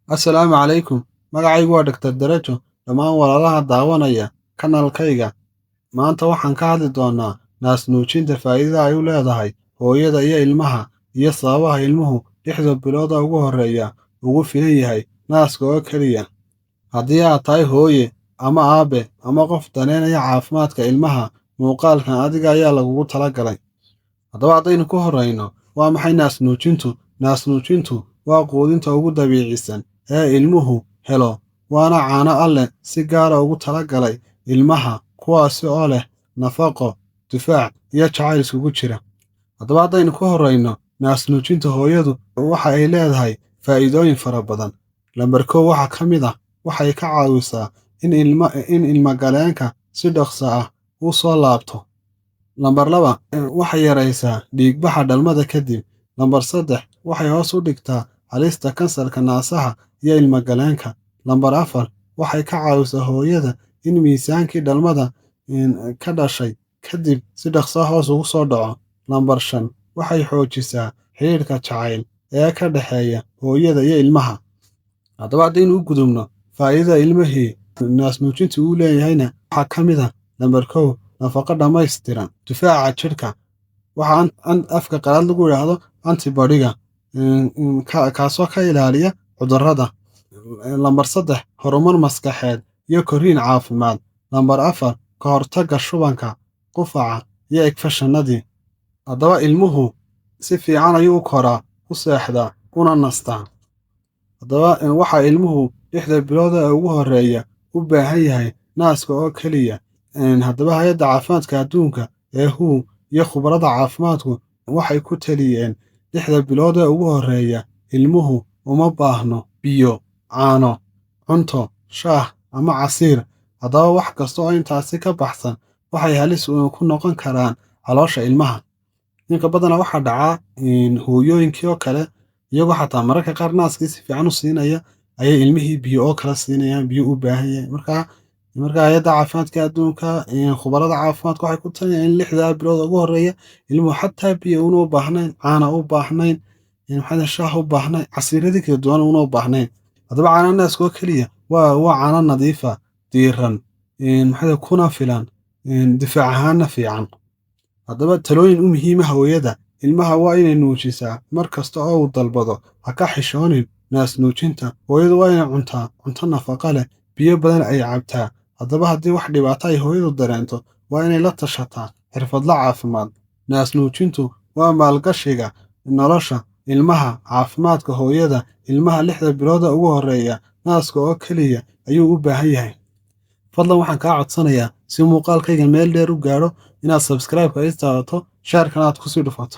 Assalaamu calaykum. Magacaygu waa Dr. Darajo. Dhammaan walaalaha daawanaya kanaalkayga. Maanta waxaan ka hadli doonaa naasnuujinta faa'iidada ay u leedahay hooyada iyo ilmaha iyo sababaha ilmuhu 6 bilood ugu horreeya ugu filan yahay naaska oo keliya. Haddii aad tahay hooye ama aabe ama qof daneynaya caafimaadka ilmaha, muuqaalkan adiga ayaa lagugu talagalay. Haddaba haddaynu ku horreyno, waa maxay naasnuujintu? Naasnuujintu waa quudinta ugu dabiicisan ee ilmuhu helo, waana caano alle si gaara ugu talagalay ilmaha, kuwaasi oo leh nafaqo, difaac iyo jacayl isugu jira. Haddaba haddaynu ku horreyno, naasnuujinta hooyadu waxa ay leedahay faa'iidooyin fara badan. Lambar 1 waxaa ka mid ah waxay ka caawisaa in ilma-galeenka si dhaqso ah u soo laabto. Lambar 2 waxay yaraysaa dhiigbaxa dhalmada kadib. Lambar 3 waxay hoos u dhigtaa halista kansarka naasaha iyo ilma-galeenka. Lambar 4 waxay ka caawisaa hooyada in miisaankii dhalmada ka dhashay kadib si dhaqso ah hoos ugu soo dhaco. Lambar 5 waxay xoojisaa xiriirka jacayl ee ka dhexeeya hooyada iyo ilmaha. Haddaba haddaynu u gudubno faa'iidada ilmihii naasnuujintu u leeyahayna waxaa ka mid ah lambar 1 nafaqo dhammaystiran, difaaca jidhka, waxa afka qalaad lagu yidhaahdo antibody-ga kaasoo ka ilaaliya cudurrada. Lambar 3 horumar maskaxeed iyo korriin caafimaad. Lambar 4 ka hortagga shubanka, qufaca iyo infekshannadii. Haddaba ilmuhu si fiican ayuu u koraa, u seexdaa, una nastaa. Haddaba waxaa ilmuhu 6 bilood ee ugu horreeya u baahan yahay naaska oo keliya. Haddaba hay'adda caafimaadka adduunka ee WHO iyo khubarada caafimaadku waxay ku taliyeen 6 bilood ee ugu horreeya ilmuhu uma baahno biyo, caano, cunto, shaah ama casiir. Haddaba wax kasta oo intaasi ka baxsan waxay halis ku noqon karaan caloosha ilmaha. Ninka badanaa waxaa dhacaa hooyooyinkii oo kale iyagoo xataa mararka qaar naaskii si fiican u siinaya ayay ilmihii biyo oo kala siinayaan, biyo u baahan yahay. Marka hay'adda caafimaadka adduunka khubarada caafimaadku waxay ku talinayaan in 6 bilood ugu horreeya ilmuhu xataa biyo una u baahnayn, caana u baahnayn, shaah u baahnayn, casiiradii kala duwan una u baahnayn. Haddaba caano naaska oo keliya waa caano nadiif ah, diirran, kuna filan, difaac ahaanna fiican. Haddaba talooyin u muhiim ah hooyada, ilmaha waa inay nuujisaa mar kasta oo uu dalbado. Ha ka xishoonin naasnuujinta. Hooyadu waa inay cuntaa cunto nafaqo leh, biyo badan ay cabtaa. Haddaba haddii wax dhibaato ay hooyadu dareento, waa inay la tashataa xirfadle caafimaad. Naasnuujintu waa maalgashiga nolosha ilmaha, caafimaadka hooyada. Ilmaha 6 bilood ugu horreeya naaska oo keliya ayuu u baahan yahay. Fadlan waxaan kaa codsanayaa si muuqaalkayga meel dheer u gaadho inaad subscribe-ka ii taabato, share-kana aad ku sii dhufato.